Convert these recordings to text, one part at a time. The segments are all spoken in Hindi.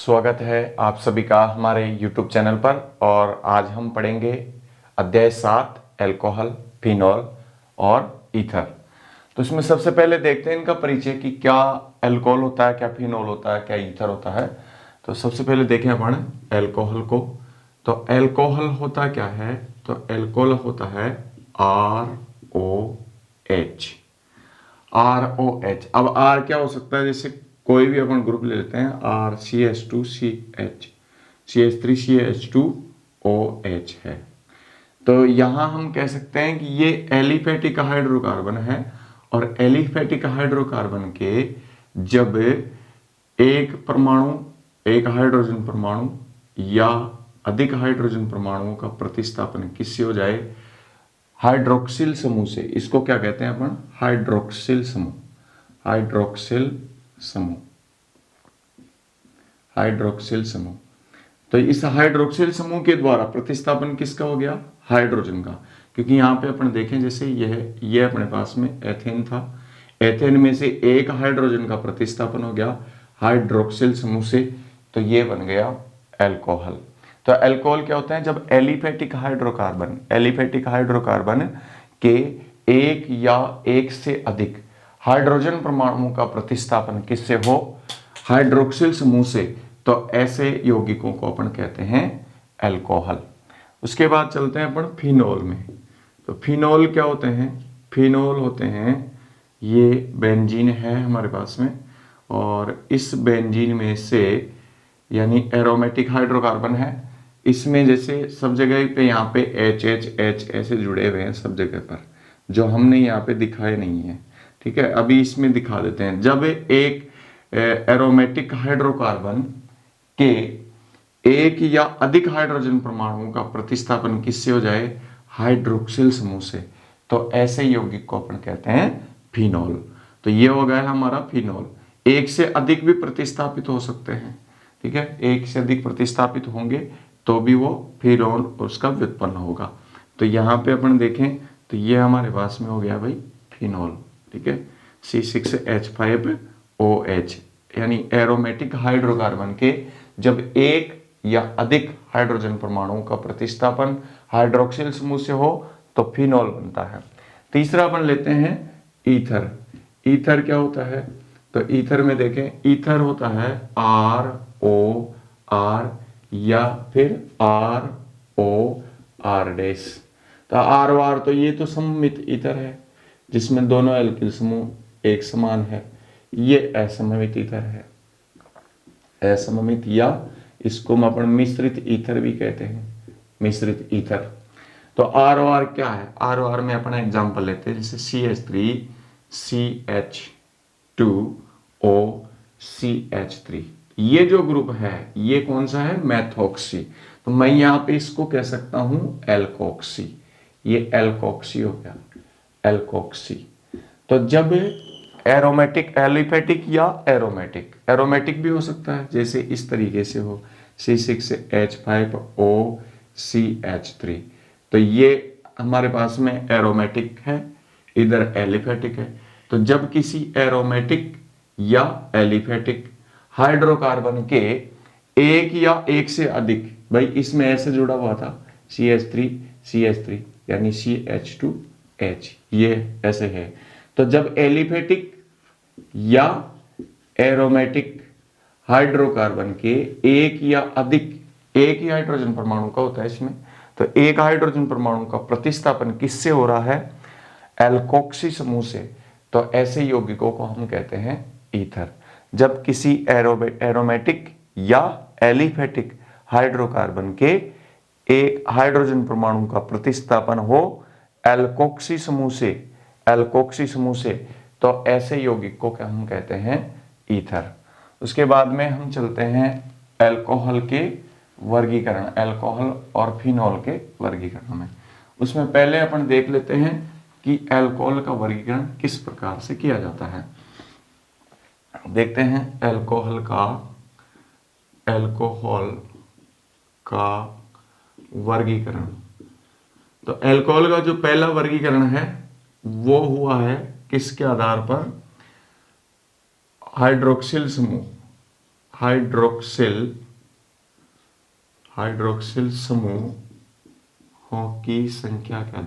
स्वागत है आप सभी का हमारे YouTube चैनल पर। और आज हम पढ़ेंगे अध्याय 7 अल्कोहल, फिनॉल और ईथर। तो इसमें सबसे पहले देखते हैं इनका परिचय कि क्या अल्कोहल होता है, क्या फिनॉल होता है, क्या ईथर होता है। तो सबसे पहले देखें अपन अल्कोहल को। तो अल्कोहल होता क्या है? तो अल्कोहल होता है ROH। ROH। अब R क्या हो सकता है? जैसे कोई भी अपन ग्रुप ले लेते हैं, RCH2CH, CH3CH2OH है। तो यहां हम कह सकते हैं कि ये एलिफेटिक हाइड्रोकार्बन है। और एलिफेटिक हाइड्रोकार्बन के जब एक परमाणु, एक हाइड्रोजन परमाणु या अधिक हाइड्रोजन परमाणुओं का प्रतिस्थापन किससे हो जाए? हाइड्रोक्सिल समूह से। इसको क्या कहते हैं अपन? हाइड्रोक्सिल समूह। हाइड्रोक्सिल समूह, हाइड्रोक्सिल समूह। तो इस हाइड्रोक्सिल समूह के द्वारा प्रतिस्थापन किसका हो गया? हाइड्रोजन का। क्योंकि यहाँ पे अपन देखें, जैसे यह अपने पास में एथेन था, एथेन में से एक हाइड्रोजन का प्रतिस्थापन हो गया हाइड्रोक्सिल समूह से, तो ये बन गया अल्कोहल। तो अल्कोहल क्या होता है? जब एलिफेटिक हाइड्रोकार्बन, एलिफेटिक हाइड्रोकार्बन के एक या एक से अधिक हाइड्रोजन परमाणुओं का प्रतिस्थापन किससे हो? हाइड्रोक्सिल समूह से। तो ऐसे यौगिकों को अपन कहते हैं अल्कोहल। उसके बाद चलते हैं अपन फिनॉल में। तो फिनॉल क्या होते हैं? फिनॉल होते हैं, ये बेंजीन है हमारे पास में, और इस बेंजीन में से, यानी एरोमेटिक हाइड्रोकार्बन है, इसमें जैसे सब जगह पे यहाँ पे HH ऐसे जुड़े हुए हैं सब जगह पर, जो हमने यहाँ पे दिखाए नहीं है। ठीक है, अभी इसमें दिखा देते हैं। जब एक एरोमेटिक हाइड्रोकार्बन के एक या अधिक हाइड्रोजन परमाणुओं का प्रतिस्थापन किससे हो जाए? हाइड्रोक्सिल समूह से, तो ऐसे यौगिक को अपन कहते हैं फिनॉल। तो ये हो गया हमारा फिनॉल। एक से अधिक भी प्रतिस्थापित हो सकते हैं। ठीक है, एक से अधिक प्रतिस्थापित होंगे तो भी वो फिनॉल उसका व्युत्पन्न होगा। तो यहाँ पे अपन देखें तो ये हमारे पास में हो गया भाई फिनॉल। ठीक है, C6H5OH, यानी एरोमेटिक हाइड्रोकार्बन के जब एक या अधिक हाइड्रोजन परमाणुओं का प्रतिस्थापन हाइड्रोक्सिल समूह से हो तो फिनॉल बनता है। तीसरा अपन लेते हैं ईथर। ईथर क्या होता है? तो ईथर में देखें, ईथर होता है ROR या फिर ROR डैश। तो ROR तो ये तो सममित ईथर है जिसमें दोनों एल्किल समूह एक समान है। ये असममित ईथर है, असममित, या इसको हम अपन मिश्रित ईथर भी कहते हैं, मिश्रित ईथर। तो ROR क्या है? ROR में अपन एग्जांपल लेते हैं, जैसे CH3CH2OCH3। ये जो ग्रुप है ये कौन सा है? मैथोक्सी। तो मैं यहाँ पे इसको कह सकता हूं एल्कोक्सी। ये एल्कोक्सी हो गया, एल्कोक्सी। तो जब एरोमेटिक, एलिफेटिक या एरोमेटिक, एरोमेटिक भी हो सकता है, जैसे इस तरीके से हो C6H5OCH3, तो ये हमारे पास में एरोमेटिक है, इधर एलिफेटिक है। तो जब किसी एरोमेटिक या एलिफेटिक हाइड्रोकार्बन के एक या एक से अधिक, भाई इसमें ऐसे जुड़ा हुआ था CH3 यानी CH2H, ये ऐसे है। तो जब एलिफेटिक या एरोमेटिक हाइड्रोकार्बन के एक या अधिक, एक ही हाइड्रोजन परमाणु का होता है इसमें, तो एक हाइड्रोजन परमाणु का प्रतिस्थापन किससे हो रहा है? एल्कोक्सी समूह से। तो ऐसे यौगिकों को हम कहते हैं ईथर। जब किसी एरोमेटिक या एलिफेटिक हाइड्रोकार्बन के एक हाइड्रोजन परमाणु का प्रतिस्थापन हो एल्कोक्सी समूह से, एल्कोक्सी समूह से, तो ऐसे यौगिक को क्या हम कहते हैं? ईथर। उसके बाद में हम चलते हैं अल्कोहल के वर्गीकरण, अल्कोहल और फिनॉल के वर्गीकरण में। उसमें पहले अपन देख लेते हैं कि अल्कोहल का वर्गीकरण किस प्रकार से किया जाता है। देखते हैं अल्कोहल का वर्गीकरण। तो अल्कोहल का जो पहला वर्गीकरण है वो हुआ है किसके आधार पर? हाइड्रोक्सिल समूह, हाइड्रोक्सिल समूहों की संख्या के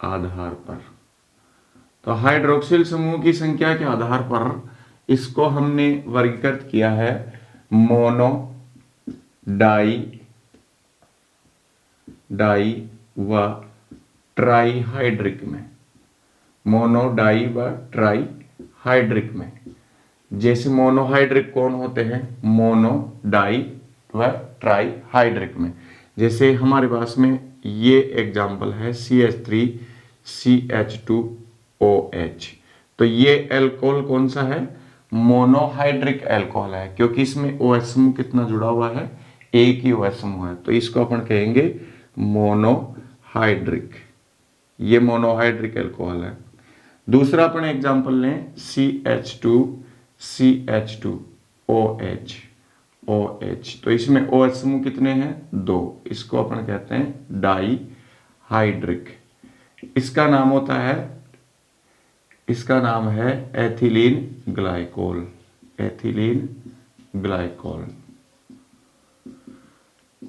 आधार पर तो हाइड्रोक्सिल समूह की संख्या के आधार पर इसको हमने वर्गीकृत किया है मोनो, डाई व ट्राईहाइड्रिक में। मोनो, डाई व ट्राईहाइड्रिक में। जैसे मोनोहाइड्रिक कौन होते हैं? मोनो, डाई व ट्राईहाइड्रिक में। जैसे हमारे पास में ये एग्जाम्पल है CH3CH2OH। तो ये एल्कोहल कौन सा है? मोनोहाइड्रिक एल्कोहल है, क्योंकि इसमें OH समूह कितना जुड़ा हुआ है? एक ही OH समूह है, तो इसको अपन कहेंगे मोनोहाइड्रिक। ये मोनोहाइड्रिक एल्कोहल है। दूसरा अपन एग्जाम्पल लें CH2CH2OH। तो इसमें OH समूह कितने हैं? 2। इसको अपन कहते हैं डाईहाइड्रिक। इसका नाम है एथिलीन ग्लाइकोल।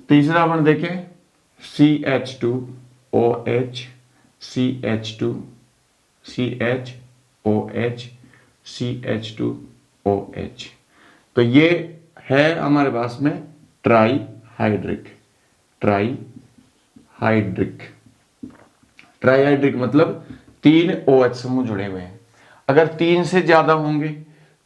तीसरा अपन देखें CH2OH, CH2OH। तो ये है हमारे पास में ट्राईहाइड्रिक मतलब 3 OH समूह जुड़े हुए हैं। अगर 3 से ज्यादा होंगे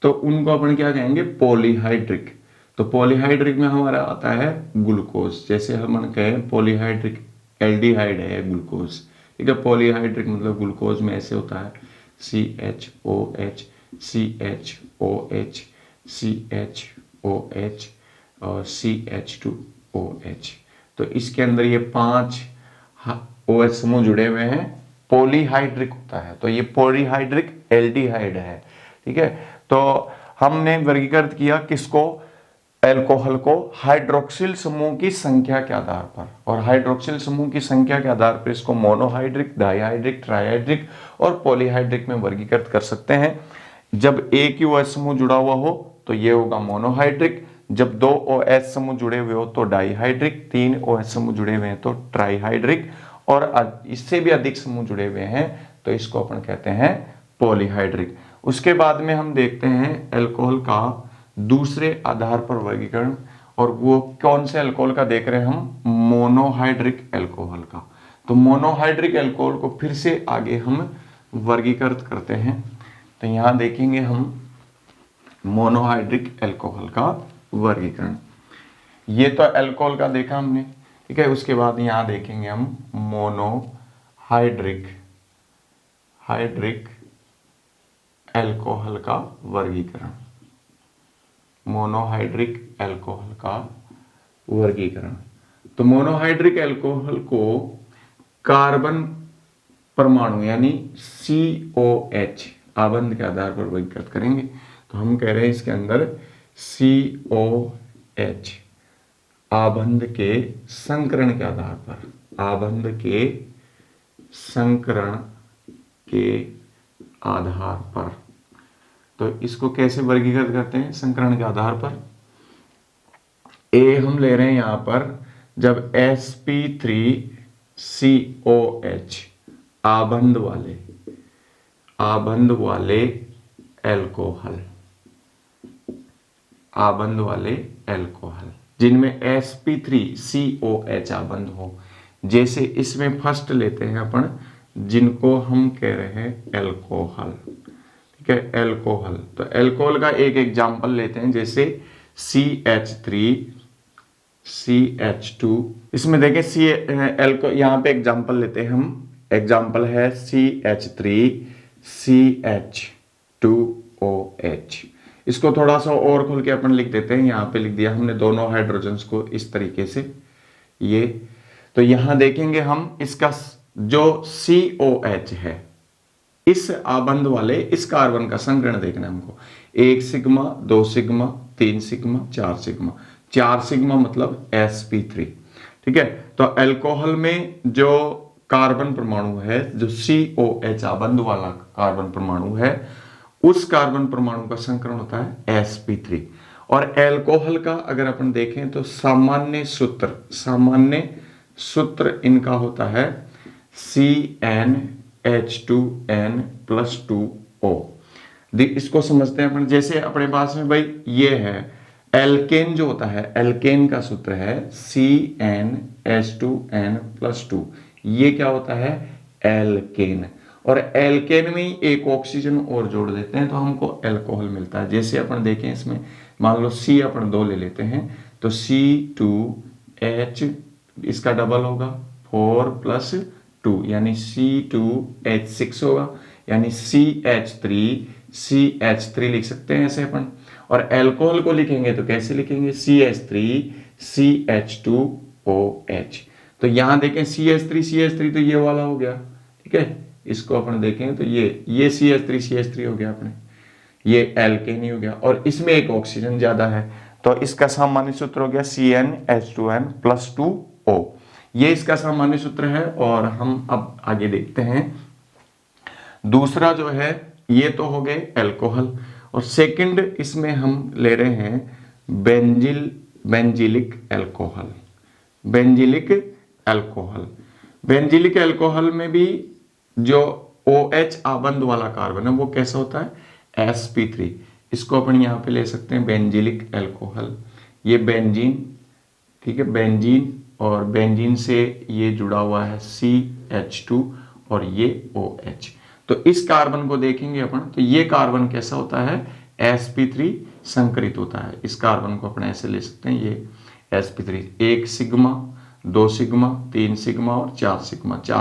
तो उनको अपन क्या कहेंगे? पॉलीहाइड्रिक। तो पॉलीहाइड्रिक में हमारा आता है ग्लूकोज। जैसे हम कहें पॉलीहाइड्रिक एल्डिहाइड है ग्लूकोज, ठीक है। पॉलीहाइड्रिक मतलब ग्लूकोज में ऐसे होता है CHOH, CHOH, CHOH और CH2OH। तो इसके अंदर ये 5 OH समूह जुड़े हुए हैं, पॉलीहाइड्रिक होता है। तो ये पॉलीहाइड्रिक एल्डिहाइड है, ठीक है। तो हमने वर्गीकृत किया किसको? एल्कोहल को हाइड्रोक्सिल समूह की संख्या के आधार पर, और हाइड्रोक्सिल समूह की संख्या के आधार पर इसको मोनोहाइड्रिक, डाईहाइड्रिक, ट्राईहाइड्रिक और पॉलीहाइड्रिक में वर्गीकृत कर सकते हैं। जब एक ही OH समूह जुड़ा हुआ हो तो ये होगा मोनोहाइड्रिक, जब 2 OH समूह जुड़े हुए हो तो डाईहाइड्रिक, 3 OH समूह जुड़े हुए हैं तो ट्राईहाइड्रिक, और इससे भी अधिक समूह जुड़े हुए हैं तो इसको अपन कहते हैं पॉलीहाइड्रिक। उसके बाद में हम देखते हैं एल्कोहल का दूसरे आधार पर वर्गीकरण, और वो कौन से एल्कोहल का देख रहे हैं हम? मोनोहाइड्रिक एल्कोहल का। तो मोनोहाइड्रिक एल्कोहल को फिर से आगे हम वर्गीकृत करते हैं। तो यहां देखेंगे हम मोनोहाइड्रिक एल्कोहल का वर्गीकरण। ये तो एल्कोहल का देखा हमने, ठीक है। उसके बाद यहां देखेंगे हम मोनोहाइड्रिक एल्कोहल का वर्गीकरण। मोनोहाइड्रिक एल्कोहल का वर्गीकरण। तो मोनोहाइड्रिक एल्कोहल को कार्बन परमाणु यानी COH आबंध के आधार पर वर्गीकृत करेंगे। तो हम कह रहे हैं इसके अंदर COH आबंध के संकरण के आधार पर, आबंध के संकरण के आधार पर। तो इसको कैसे वर्गीकृत करते हैं? संकरण के आधार पर हम ले रहे हैं यहां पर, जब sp3COH आबंध वाले एल्कोहल जिनमें sp3COH आबंध हो, जैसे इसमें फर्स्ट लेते हैं अपन, जिनको हम कह रहे हैं एल्कोहल, ठीक है। एल्कोहल, तो एल्कोहल का एक एग्जांपल लेते हैं, जैसे CH3CH2। इसमें देखें यहां पे एग्जांपल लेते हैं हम, एग्जांपल है CH3CH2OH। इसको थोड़ा सा और खोल के अपन लिख देते हैं। यहां पे लिख दिया हमने दोनों हाइड्रोजन्स को इस तरीके से, ये। तो यहां देखेंगे हम इसका जो COH है, इस आबंध वाले इस कार्बन का संकरण देखना है हमको। 1 sigma, 2 sigma, 3 sigma, 4 sigma. 4 sigma मतलब sp3, ठीक है। तो एल्कोहल में जो कार्बन परमाणु है, जो COH आबंध वाला कार्बन परमाणु है, उस कार्बन परमाणु का संकरण होता है sp3। और एल्कोहल का अगर अपन देखें तो सामान्य सूत्र इनका होता है CnH2n+2O। इसको समझते हैं अपन, जैसे अपने पास में भाई ये है एल्केन, जो होता है एल्केन का सूत्र है CnH2n+2। ये क्या होता है एल्केन, और एल्केन में ही एक ऑक्सीजन और जोड़ देते हैं तो हमको एल्कोहल मिलता है। जैसे अपन देखें इसमें, मान लो C अपन 2 ले लेते हैं तो C2H, इसका डबल होगा 4+2 यानी C2H6 होगा, यानी CH3 लिख सकते हैं ऐसे अपन। और एल्कोहल को लिखेंगे तो कैसे लिखेंगे CH3CH2OH। तो यहां देखें CH3 तो ये वाला हो गया, ठीक है। इसको अपन देखें तो ये CH3 हो गया अपने, ये एल्केन ही हो गया, और इसमें एक ऑक्सीजन ज्यादा है तो इसका सामान्य सूत्र हो गया CnH2n+2O। ये इसका सामान्य सूत्र है। और हम अब आगे देखते हैं दूसरा जो है, ये तो हो गए एल्कोहल, और सेकंड इसमें हम ले रहे हैं बेंजिलिक एल्कोहल में भी जो OH आबंध वाला कार्बन है वो कैसा होता है sp3। इसको अपन यहाँ पे ले सकते हैं बेंजिलिक एल्कोहल। ये बेंजीन, ठीक है, बेंजीन, और बेंजीन से ये जुड़ा हुआ है CH2 और ये OH। तो इस कार्बन को देखेंगे अपन तो ये कार्बन कैसा होता है sp3 संकरित होता है। इस कार्बन को अपन ऐसे ले सकते हैं, ये sp3 1 सिग्मा 2 सिग्मा 3 सिग्मा और 4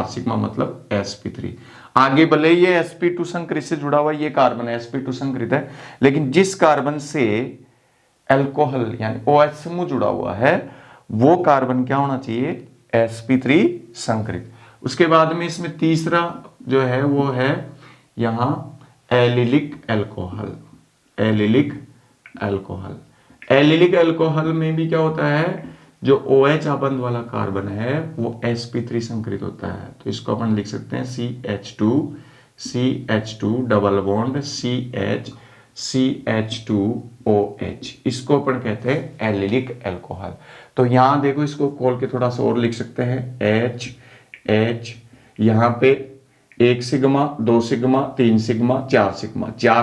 सिग्मा मतलब sp3। आगे भले ये sp2 संकरित से जुड़ा हुआ ये कार्बन sp2 संकरित है, लेकिन जिस कार्बन से एल्कोहल यानी OH समूह जुड़ा हुआ है वो कार्बन क्या होना चाहिए sp3 संकरित। उसके बाद में इसमें तीसरा जो है वो है यहां एलिलिक एल्कोहल में भी क्या होता है, जो OH आबंध वाला कार्बन है वो sp3 संकरित होता है। तो इसको अपन लिख सकते हैं CH2 डबल बॉन्ड CH2OH। इसको अपन कहते हैं एलिलिक एल्कोहल। तो यहां देखो, इसको खोल के थोड़ा सा और लिख सकते हैं H यहां पे 1 सिग्मा 2 सिग्मा 3 सिग्मा 4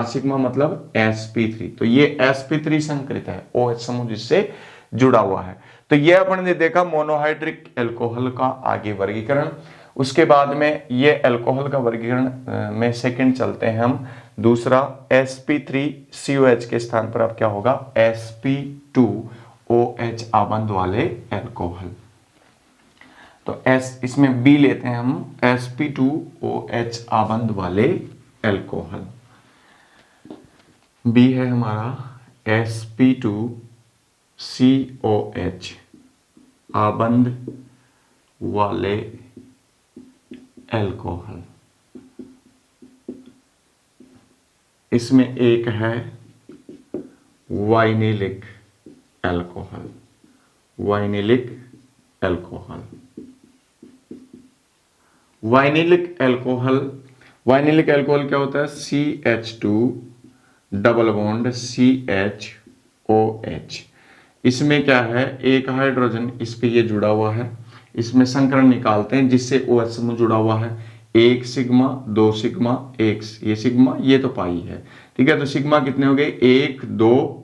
सिग्मा मतलब sp3। तो ये sp3 संकरित है OH समूह जिससे जुड़ा हुआ है। तो ये अपन ने देखा मोनोहाइड्रिक एल्कोहल का आगे वर्गीकरण। उसके बाद में ये एल्कोहल का वर्गीकरण में सेकंड चलते हैं हम। दूसरा sp3COH के स्थान पर अब क्या होगा sp2OH आबंध वाले एल्कोहल। तो इसमें B लेते हैं हम sp2OH आबंध वाले एल्कोहल। B है हमारा sp2COH आबंध वाले एल्कोहल। इसमें एक है वाइनिलिक एल्कोहल। वाइनिलिक एल्कोहल क्या होता है CH2 डबल बॉन्ड CHOH। इसमें क्या है, एक हाइड्रोजन इस पे ये जुड़ा हुआ है, इसमें संकरण निकालते हैं जिससे OH समूह जुड़ा हुआ है। 1 सिग्मा 2 सिग्मा 1 ये सिग्मा, ये तो पाई है, ठीक है। तो सिग्मा कितने हो गए 1 2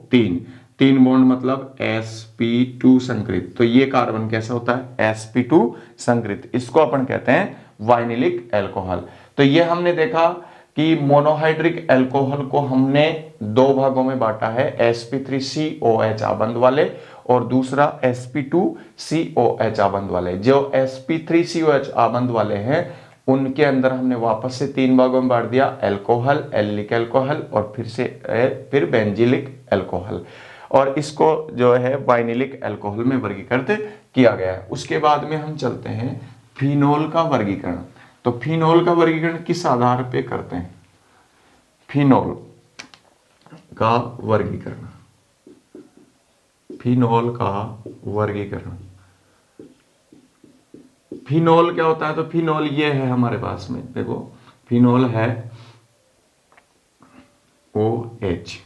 3 बॉन्ड मतलब sp2 संकरित। तो ये कार्बन कैसा होता है sp2 संकरित। इसको अपन कहते हैं वाइनिलिक एल्कोहल। तो ये हमने देखा कि मोनोहाइड्रिक एल्कोहल को हमने 2 भागों में बांटा है, sp3COH आबंध वाले और दूसरा sp2COH आबंध वाले। जो sp3COH आबंध वाले हैं उनके अंदर हमने वापस से 3 भागों में बांट दिया, एल्कोहल, एलिलिक एल्कोहल और फिर बेंजिलिक एल्कोहल। और इसको जो है वाइनिलिक एल्कोहल में वर्गीकृत किया गया है। उसके बाद में हम चलते हैं फिनोल का वर्गीकरण। तो फिनोल का वर्गीकरण किस आधार पे करते हैं, फिनोल का वर्गीकरण फिनोल क्या होता है, तो फिनोल ये है हमारे पास में, देखो फिनोल है OH।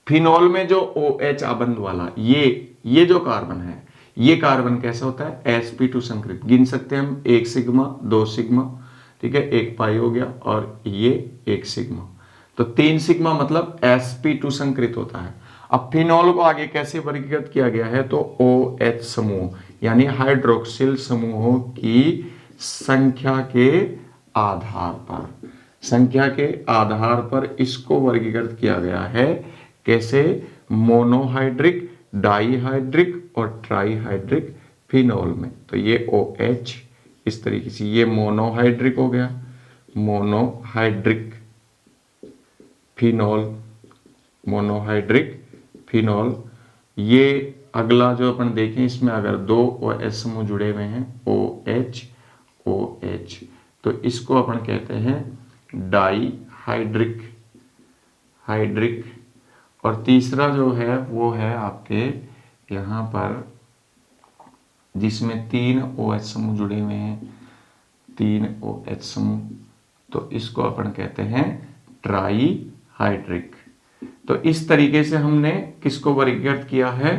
फिनॉल में जो OH आबंध वाला ये जो कार्बन है, ये कार्बन कैसा होता है, sp2 संकरित। गिन सकते हैं हम, 1 सिग्मा 2 सिग्मा, ठीक है, 1 पाई हो गया, और ये 1 सिग्मा, तो 3 सिग्मा मतलब sp2 संकरित होता है। अब फिनॉल को आगे कैसे वर्गीकृत किया गया है, तो OH समूह यानी हाइड्रोक्सिल समूहों की संख्या के आधार पर इसको वर्गीकृत किया गया है। कैसे, मोनोहाइड्रिक, डाईहाइड्रिक और ट्राईहाइड्रिक फिनॉल में। तो ये OH इस तरीके से, ये मोनोहाइड्रिक हो गया, मोनोहाइड्रिक फिनॉल। ये अगला जो अपन देखें, इसमें अगर 2 OH समूह जुड़े हुए हैं, OH, तो इसको अपन कहते हैं डाईहाइड्रिक। और तीसरा जो है वो है आपके यहाँ पर, जिसमें 3 OH समूह जुड़े हुए हैं, 3 OH समूह, तो इसको अपन कहते हैं ट्राईहाइड्रिक। तो इस तरीके से हमने किसको वर्गीकृत किया है,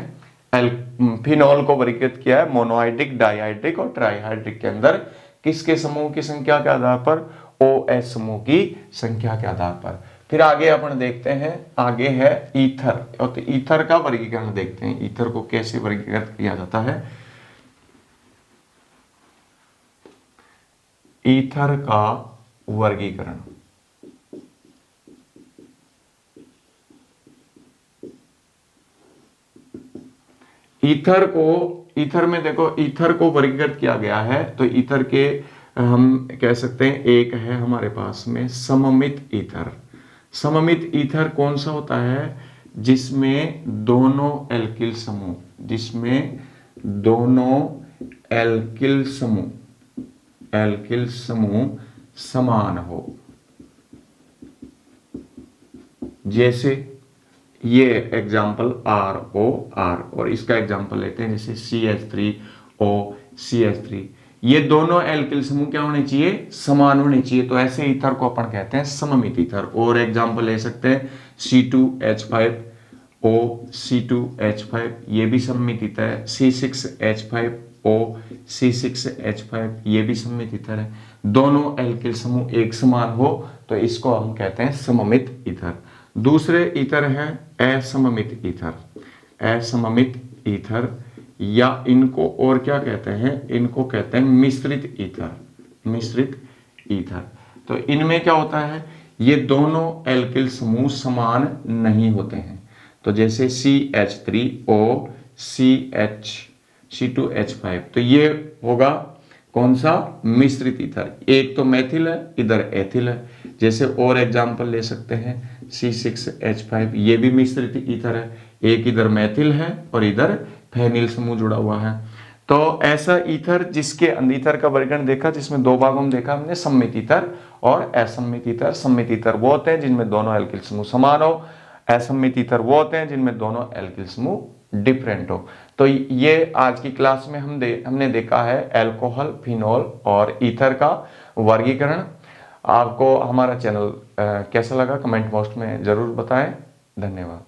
फिनॉल को वर्गीकृत किया है मोनोहाइड्रिक, डाईहाइड्रिक और ट्राईहाइड्रिक के अंदर। किसके समूह की संख्या के आधार पर, OH समूह की संख्या के आधार पर। फिर आगे अपन देखते हैं, आगे है ईथर। और तो ईथर का वर्गीकरण देखते हैं, ईथर को कैसे वर्गीकृत किया जाता है। ईथर का वर्गीकरण, ईथर में देखो, ईथर को वर्गीकृत किया गया है। तो ईथर के हम कह सकते हैं, एक है हमारे पास में सममित ईथर। सममित ईथर कौन सा होता है, जिसमें दोनों एल्किल समूह समान हो। जैसे ये एग्जाम्पल ROR, और इसका एग्जाम्पल लेते हैं जैसे CH3O CH3। ये दोनों एल्किल समूह क्या होने चाहिए, समान होने चाहिए। तो ऐसे ईथर को अपन कहते हैं सममित ईथर। और एग्जाम्पल ले सकते हैं C2H5O C2H5, ये भी सममित ईथर है। C6H5O C6H5, ये भी सममित ईथर है। दोनों एल्किल समूह एक समान हो तो इसको हम कहते हैं सममित ईथर। दूसरे ईथर हैं असममित ईथर, या इनको और क्या कहते हैं, इनको कहते हैं मिश्रित ईथर। तो इनमें क्या होता है, ये दोनों एल्किल समूह समान नहीं होते हैं। तो जैसे CH3O C2H5, तो ये होगा कौन सा, मिश्रित ईथर। एक तो मेथिल है, इधर एथिल है। जैसे और एग्जाम्पल ले सकते हैं C6H5, ये भी मिश्रित ईथर है। एक इधर मेथिल है और इधर फेनिल समूह जुड़ा हुआ है। तो ऐसा ईथर जिसके ईथर का वर्गीकरण देखा, जिसमें 2 भागों में देखा हमने, सम्मित ईथर और असम्मित ईथर। सम्मित ईथर वो होते हैं जिनमें दोनों एल्किल समूह समान हो, असम्मित ईथर वो होते हैं जिनमें दोनों एल्किल समूह डिफरेंट हो। तो ये आज की क्लास में हमने देखा है अल्कोहल, फिनॉल और ईथर का वर्गीकरण। आपको हमारा चैनल कैसा लगा, कमेंट बॉक्स में जरूर बताएं। धन्यवाद।